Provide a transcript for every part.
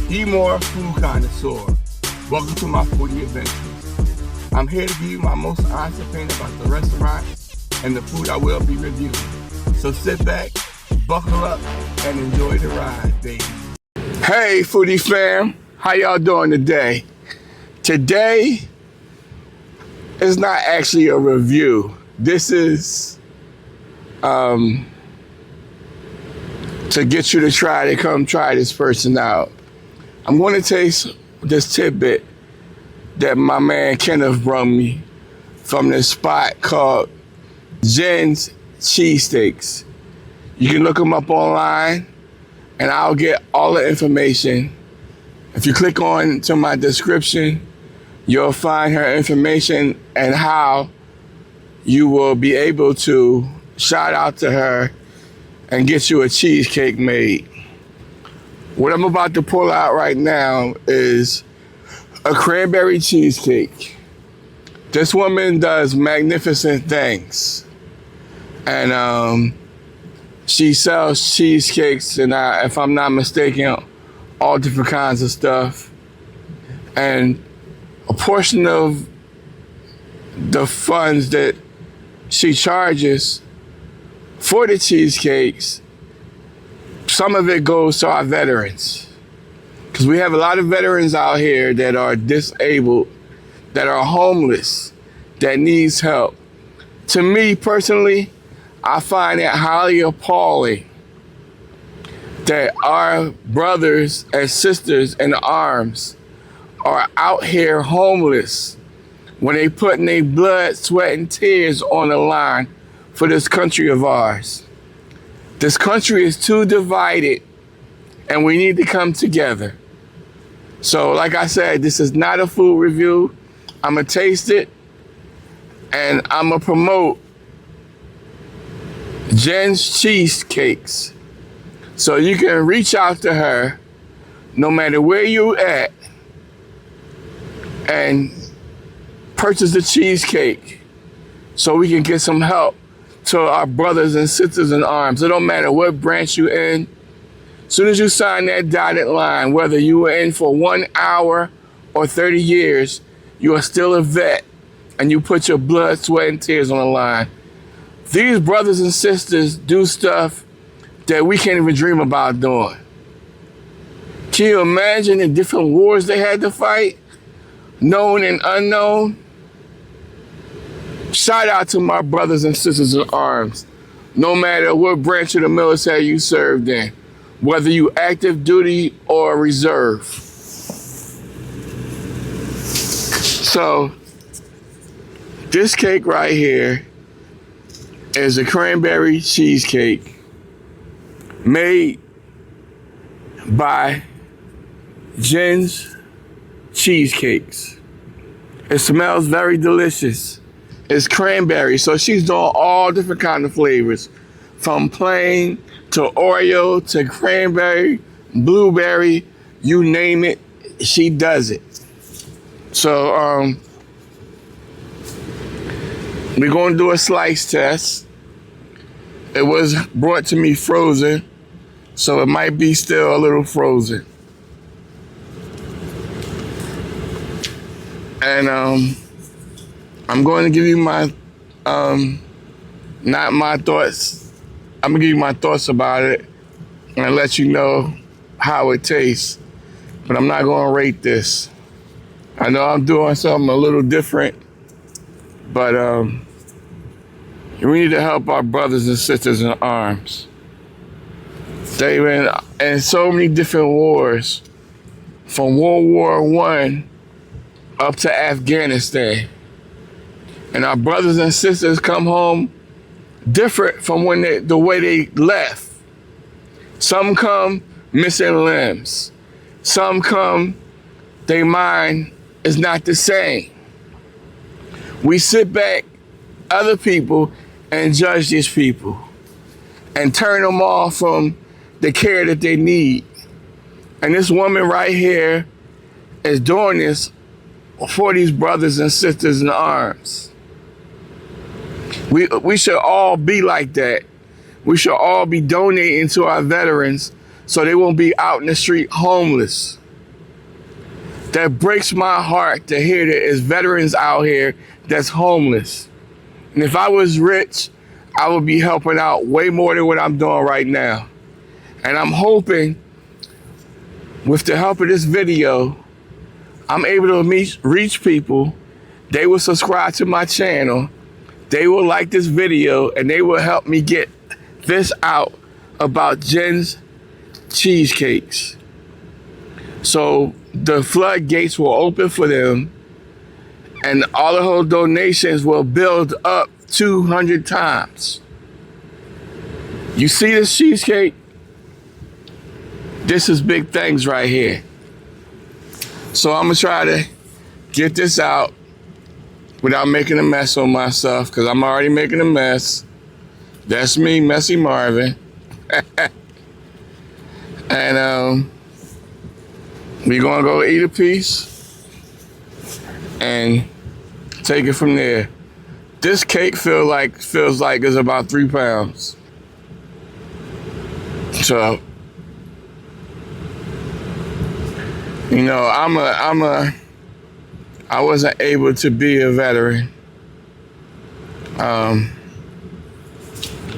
EMOORE food connoisseur. Welcome to my foodie adventures. I'm here to give you my most honest opinion about the restaurant and the food I will be reviewing. So sit back, buckle up, and enjoy the ride, baby. Hey, foodie fam, how y'all doing today? Today is not actually a review. This is to get you to come try this person out. I'm going to taste this tidbit that my man Kenneth brought me from this spot called Jen's Cheesecakes. You can look them up online and I'll get all the information. If you click on to my description, you'll find her information and how you will be able to shout out to her and get you a cheesecake made. What I'm about to pull out right now is a cranberry cheesecake. This woman does magnificent things. And she sells cheesecakes and if I'm not mistaken, all different kinds of stuff. And a portion of the funds that she charges for the cheesecakes, some of it goes to our veterans. Because we have a lot of veterans out here that are disabled, that are homeless, that needs help. To me personally, I find it highly appalling that our brothers and sisters in arms are out here homeless when they putting their blood, sweat, and tears on the line for this country of ours. This country is too divided and we need to come together. So like I said, this is not a food review. I'm gonna taste it and I'm gonna promote Jen's Cheesecakes. So you can reach out to her no matter where you at and purchase a cheesecake so we can get some help to our brothers and sisters in arms. It don't matter what branch you in. As soon as you sign that dotted line, whether you were in for 1 hour or 30 years, you are still a vet and you put your blood, sweat, and tears on the line. These brothers and sisters do stuff that we can't even dream about doing. Can you imagine the different wars they had to fight, known and unknown? Shout out to my brothers and sisters in arms, no matter what branch of the military you served in, whether you active duty or reserve. So, this cake right here is a cranberry cheesecake made by Jen's Cheesecakes. It smells very delicious. It's cranberry, so she's doing all different kinds of flavors, from plain to Oreo to cranberry, blueberry, you name it, she does it. So we're going to do a slice test. It was brought to me frozen, so it might be still a little frozen. And I'm going to give you my, not my thoughts. I'm gonna give you my thoughts about it and let you know how it tastes. But I'm not gonna rate this. I know I'm doing something a little different, but we need to help our brothers and sisters in arms. They've been in so many different wars, from World War I up to Afghanistan. And our brothers and sisters come home different from the way they left. Some come missing limbs. Some come, their mind is not the same. We sit back, other people, and judge these people and turn them off from the care that they need. And this woman right here is doing this for these brothers and sisters in arms. We should all be like that. We should all be donating to our veterans so they won't be out in the street homeless. that breaks my heart to hear that there's veterans out here that's homeless. And if I was rich, I would be helping out way more than what I'm doing right now. And I'm hoping with the help of this video, I'm able to reach people. They will subscribe to my channel. They will like this video, and they will help me get this out about Jen's Cheesecakes. So the floodgates will open for them, and all of those donations will build up 200 times. You see this cheesecake? This is big things right here. So I'm gonna try to get this out without making a mess on myself, because I'm already making a mess. That's me, Messy Marvin. And we're gonna go eat a piece and take it from there. This cake feels like it's about 3 pounds. So, you know, I wasn't able to be a veteran.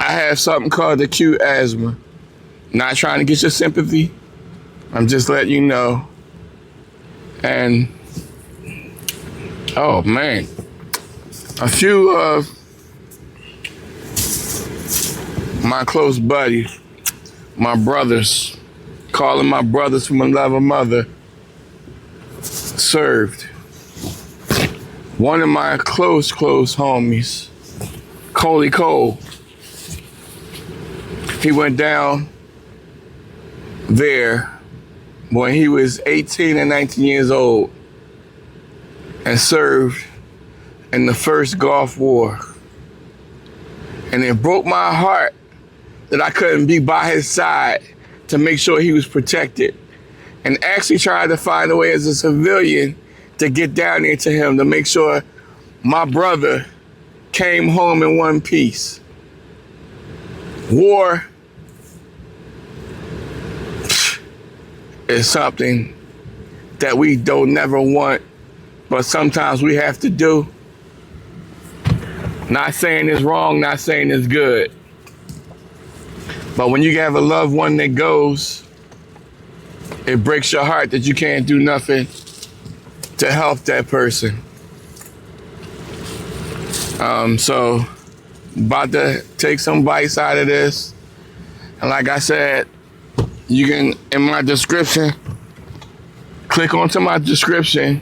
I have something called acute asthma. Not trying to get your sympathy. I'm just letting you know. And, oh man, a few of my close buddies, my brothers, calling my brothers from another mother, served. One of my close homies, Coley Cole, he went down there when he was 18 and 19 years old and served in the first Gulf War. And it broke my heart that I couldn't be by his side to make sure he was protected, and actually tried to find a way as a civilian to get down there to him to make sure my brother came home in one piece. War is something that we don't never want, but sometimes we have to do. Not saying it's wrong, not saying it's good. But when you have a loved one that goes, it breaks your heart that you can't do nothing to help that person. So, about to take some bites out of this. And like I said, you can, in my description, click onto my description,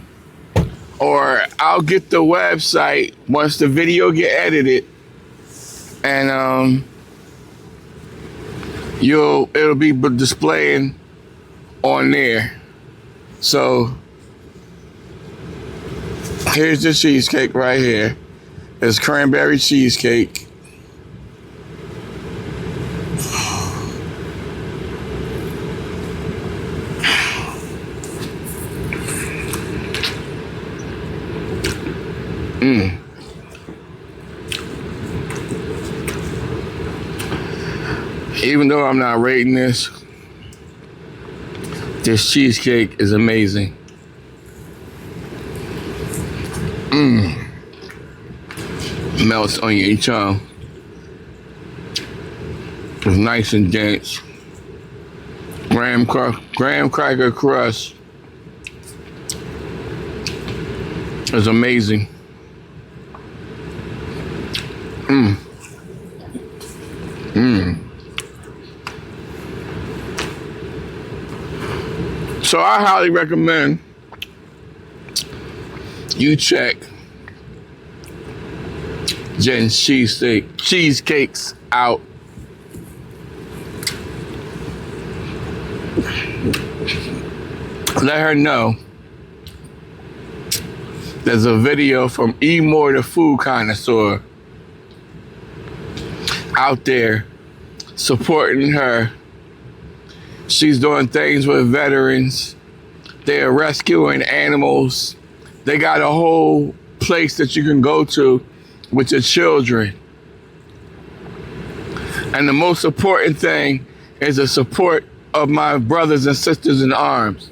or I'll get the website once the video get edited, and it'll be displaying on there. So here's the cheesecake right here. It's Cranberry Cheesecake. Even though I'm not rating this cheesecake is amazing. Melts on your tongue. It's nice and dense. Graham cracker crust is amazing. So I highly recommend you check Jen's Cheesecakes out. Let her know there's a video from EMOORE, the food connoisseur, out there supporting her. She's doing things with veterans. They're rescuing animals. They got a whole place that you can go to with your children. And the most important thing is the support of my brothers and sisters in arms.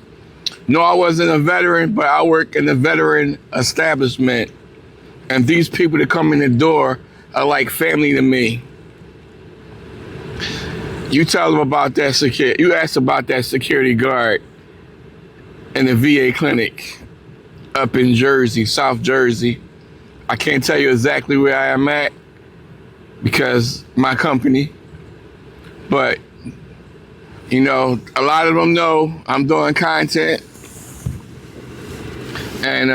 No, I wasn't a veteran, but I work in a veteran establishment. And these people that come in the door are like family to me. You tell them about that security. You ask about that security guard in the VA clinic up in Jersey, South Jersey. I can't tell you exactly where I am at because my company, but you know, a lot of them know I'm doing content, and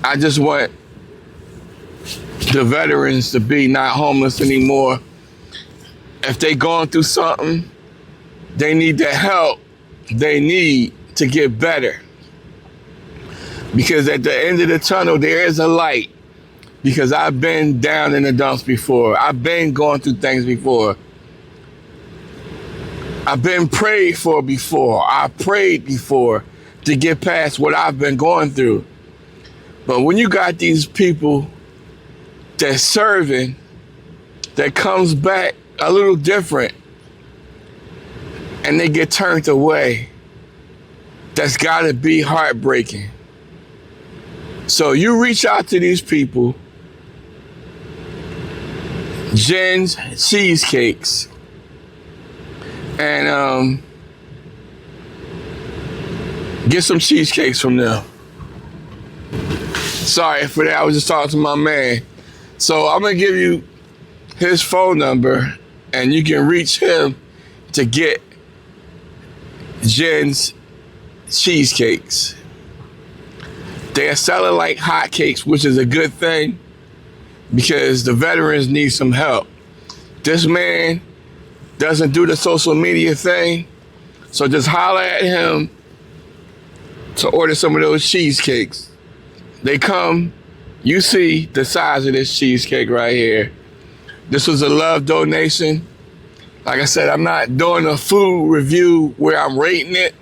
I just want the veterans to be not homeless anymore. If they going through something, they need the help they need to get better. Because at the end of the tunnel, there is a light. Because I've been down in the dumps before. I've been going through things before. I've been prayed for before. I prayed before to get past what I've been going through. But when you got these people that's serving, that comes back a little different, and they get turned away, that's gotta be heartbreaking. So you reach out to these people, Jen's Cheesecakes, and get some cheesecakes from them. Sorry for that, I was just talking to my man. So I'm gonna give you his phone number, and you can reach him to get Jen's Cheesecakes. They're selling like hotcakes, which is a good thing because the veterans need some help. This man doesn't do the social media thing, so just holler at him to order some of those cheesecakes. They come, you see the size of this cheesecake right here. This was a love donation. Like I said, I'm not doing a food review where I'm rating it,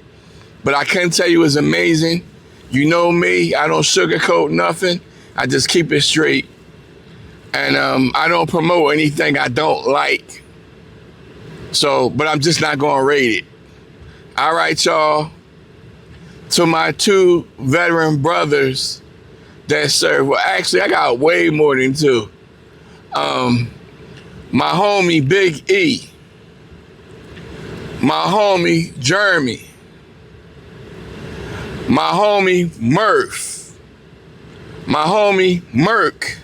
but I can tell you it's amazing. You know me, I don't sugarcoat nothing. I just keep it straight. And I don't promote anything I don't like. So, but I'm just not gonna rate it. All right, y'all. To my two veteran brothers that serve, well, actually, I got way more than two. My homie, Big E. My homie, Jeremy. My homie, Murph. My homie, Merk.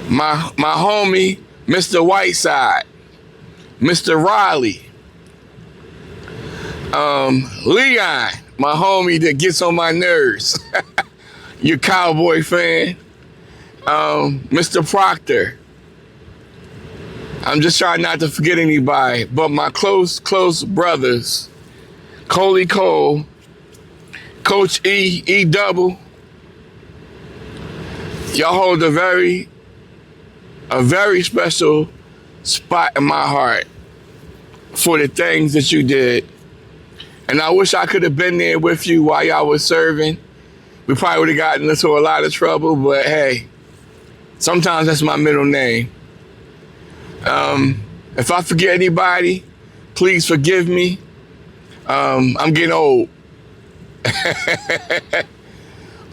My homie, Mr. Whiteside. Mr. Riley. Leon, my homie that gets on my nerves. You Cowboy fan. Mr. Proctor. I'm just trying not to forget anybody, but my close brothers, Coley Cole, Coach E Double, y'all hold a very special spot in my heart for the things that you did. And I wish I could have been there with you while y'all was serving. We probably would have gotten into a lot of trouble, but hey, sometimes that's my middle name. If I forget anybody, please forgive me. I'm getting old.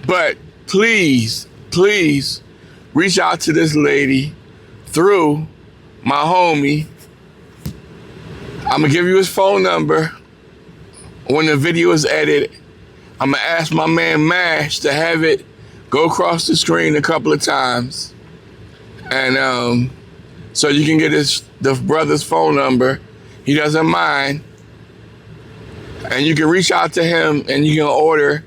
But please reach out to this lady through my homie. I'm gonna give you his phone number when the video is edited. I'm gonna ask my man Mash to have it go across the screen a couple of times, and so you can get the brother's phone number. He doesn't mind, and you can reach out to him and you can order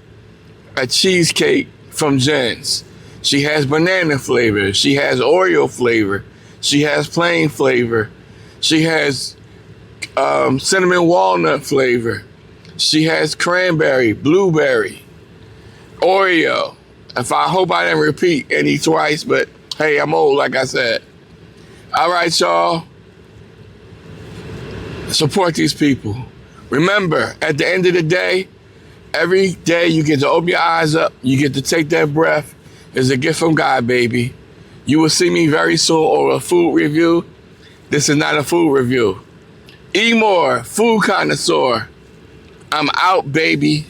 a cheesecake from Jen's. She has banana flavor. She has Oreo flavor. She has plain flavor. She has cinnamon walnut flavor. She has cranberry, blueberry, Oreo. I hope I didn't repeat any twice, but hey, I'm old, like I said. All right, y'all. Support these people. Remember, at the end of the day, every day you get to open your eyes up, you get to take that breath. It's a gift from God, baby. You will see me very soon or a food review. This is not a food review. EMOORE, food connoisseur. I'm out, baby.